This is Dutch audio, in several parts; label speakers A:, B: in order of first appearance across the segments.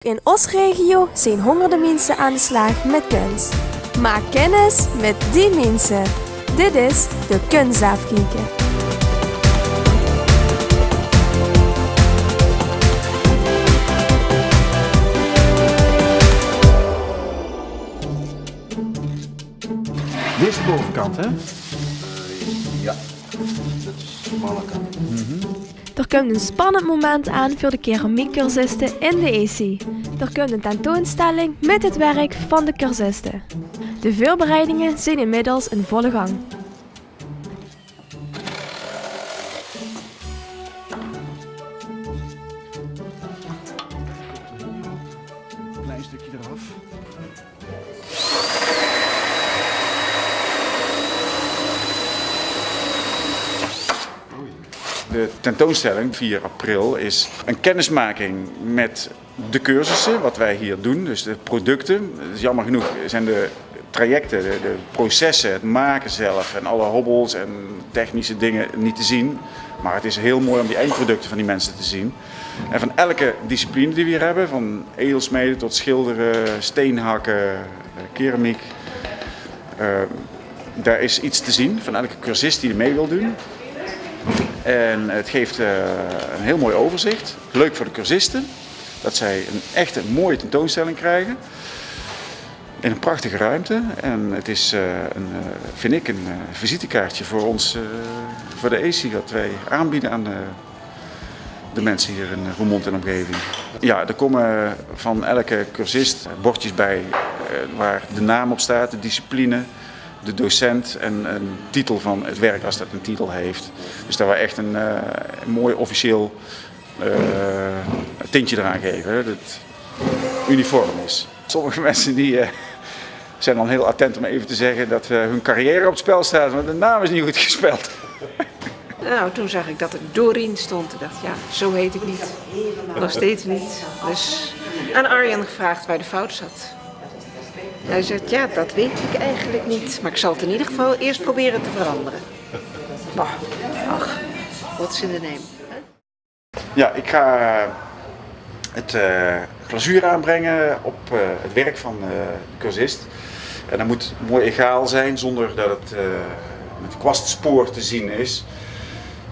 A: In onze regio zijn honderden mensen aan de slag met kunst. Maak kennis met die mensen. Dit is de Kunstafkieken.
B: Dit is de bovenkant, hè?
C: Ja, dat is de smalle kant.
A: Er komt een spannend moment aan voor de keramiekcursisten in de EC. Er komt een tentoonstelling met het werk van de cursisten. De voorbereidingen zijn inmiddels in volle gang.
B: Een klein stukje eraf. De tentoonstelling 4 april is een kennismaking met de cursussen, wat wij hier doen, dus de producten. Dus jammer genoeg zijn de trajecten, de processen, het maken zelf en alle hobbels en technische dingen niet te zien. Maar het is heel mooi om die eindproducten van die mensen te zien. En van elke discipline die we hier hebben, van edelsmeden tot schilderen, steenhakken, keramiek. Daar is iets te zien van elke cursist die er mee wil doen. En het geeft een heel mooi overzicht. Leuk voor de cursisten, dat zij een echte mooie tentoonstelling krijgen. In een prachtige ruimte. En het is, vind ik, een visitekaartje voor ons, voor de EC, dat wij aanbieden aan de mensen hier in Roermond en omgeving. Ja, er komen van elke cursist bordjes bij waar de naam op staat, de discipline, de docent en een titel van het werk als dat een titel heeft. Dus dat we echt een mooi officieel tintje eraan geven, hè, dat het uniform is. Sommige mensen die zijn dan heel attent om even te zeggen dat hun carrière op het spel staat, maar de naam is niet goed gespeld.
D: Nou, toen zag ik dat er Dorien stond. Ik dacht, ja, zo heet ik niet. Nog steeds niet. Dus aan Arjan gevraagd waar de fout zat. Hij zegt, ja, dat weet ik eigenlijk niet. Maar ik zal het in ieder geval eerst proberen te veranderen. Bah, ach, what's in the name.
B: Ja, ik ga het glazuur aanbrengen op het werk van de cursist. En dat moet mooi egaal zijn, zonder dat het met kwastspoor te zien is.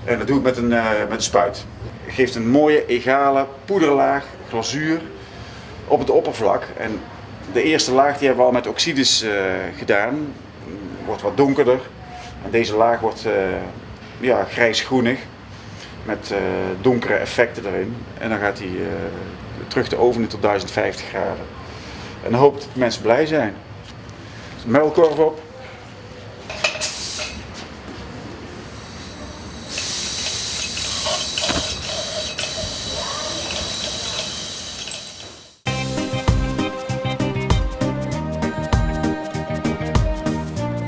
B: En dat doe ik met een spuit. Het geeft een mooie, egale poederlaag glazuur op het oppervlak. En de eerste laag die hebben we al met oxides gedaan. Wordt wat donkerder. En deze laag wordt grijs-groenig. Met donkere effecten erin. En dan gaat hij terug de oven in tot 1050 graden. En dan hoop ik dat mensen blij zijn. Dus muilkorf op.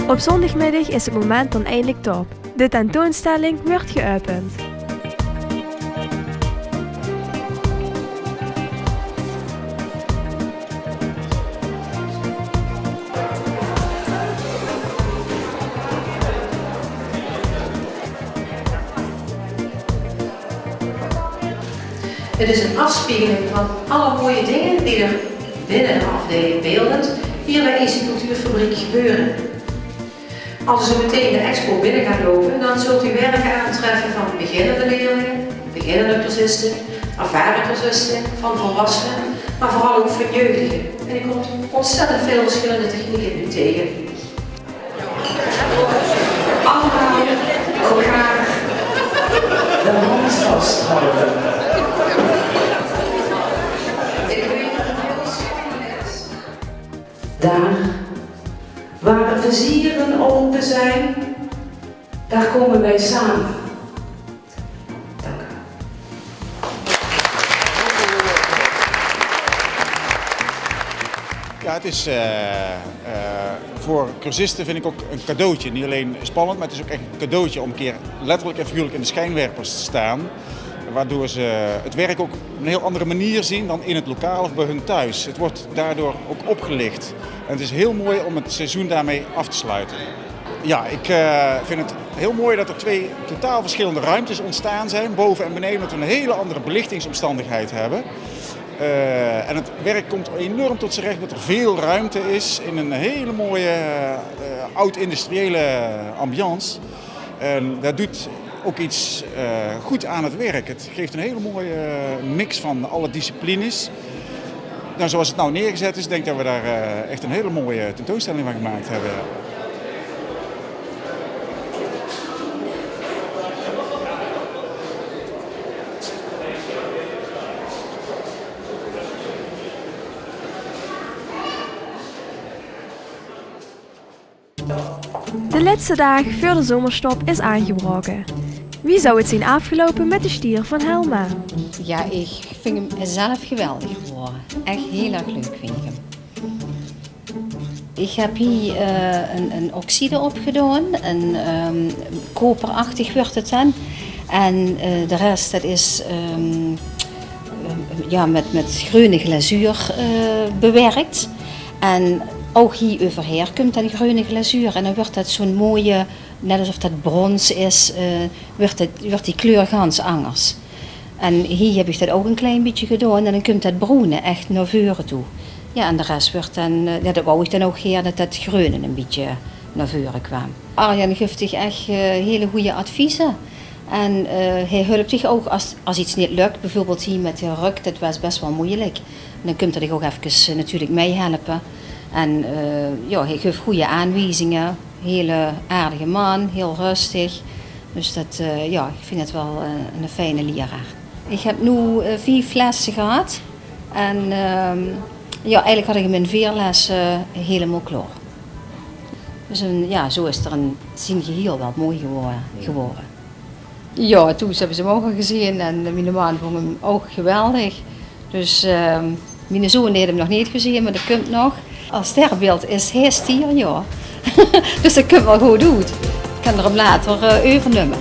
A: Op zondagmiddag is het moment dan eindelijk top. De tentoonstelling wordt geopend.
E: Het is een afspiegeling van alle mooie dingen die er binnen de afdeling beeldend hier bij EC Cultuurfabriek gebeuren. Als u meteen de expo binnen gaat lopen, dan zult u werken aantreffen van beginnende leerlingen, beginnende cursisten, ervaren cursisten, van volwassenen, maar vooral ook van jeugdigen. En u komt ontzettend veel verschillende technieken nu tegen. Allemaal elkaar de hand vasthouden. Daar waar de vizieren open zijn, daar komen wij samen. Dank u.
B: Ja, het is voor cursisten vind ik ook een cadeautje. Niet alleen spannend, maar het is ook echt een cadeautje om een keer letterlijk en figuurlijk in de schijnwerpers te staan. Waardoor ze het werk ook op een heel andere manier zien dan in het lokaal of bij hun thuis. Het wordt daardoor ook opgelicht. En het is heel mooi om het seizoen daarmee af te sluiten. Ja, ik vind het heel mooi dat er 2 totaal verschillende ruimtes ontstaan zijn. Boven en beneden, dat we een hele andere belichtingsomstandigheid hebben. En het werk komt enorm tot zijn recht omdat er veel ruimte is in een hele mooie oud-industriële ambiance. En dat doet ook iets goed aan het werk. Het geeft een hele mooie mix van alle disciplines. Nou, zoals het nou neergezet is, denk ik dat we daar echt een hele mooie tentoonstelling van gemaakt hebben.
A: De laatste dag voor de zomerstop is aangebroken. Wie zou het zien afgelopen met de stier van Helma?
F: Ja, ik vind hem zelf geweldig geworden. Echt heel erg leuk vind ik hem. Ik heb hier een oxide opgedaan, een koperachtig wordt het dan. En de rest dat is met groene glazuur bewerkt. En ook hier overheen komt dat groene glazuur en dan wordt dat zo'n mooie, net alsof dat brons is, wordt die kleur ganz anders. En hier heb ik dat ook een klein beetje gedaan en dan komt dat groene echt naar voren toe. Ja, en de rest wordt dan, dat wou ik dan ook hier dat dat groene een beetje naar voren kwam. Arjan geeft zich echt hele goede adviezen. En hij helpt zich ook als iets niet lukt, bijvoorbeeld hier met de ruk, dat was best wel moeilijk. En dan kunt hij ook even natuurlijk meehelpen. En hij geeft goede aanwijzingen, hele aardige man, heel rustig. Dus dat, ik vind het wel een fijne leraar. Ik heb nu 4 flessen gehad en eigenlijk had ik hem in 4 lessen helemaal klaar. Dus zo is er een geheel wel mooi geworden. Ja, toen hebben ze hem ook al gezien en mijn man vond hem ook geweldig. Dus mijn zoon heeft hem nog niet gezien, maar dat komt nog. Als sterrenbeeld is hij stier, ja. Dus dat komt wel goed uit. Ik kan er hem later overnemen.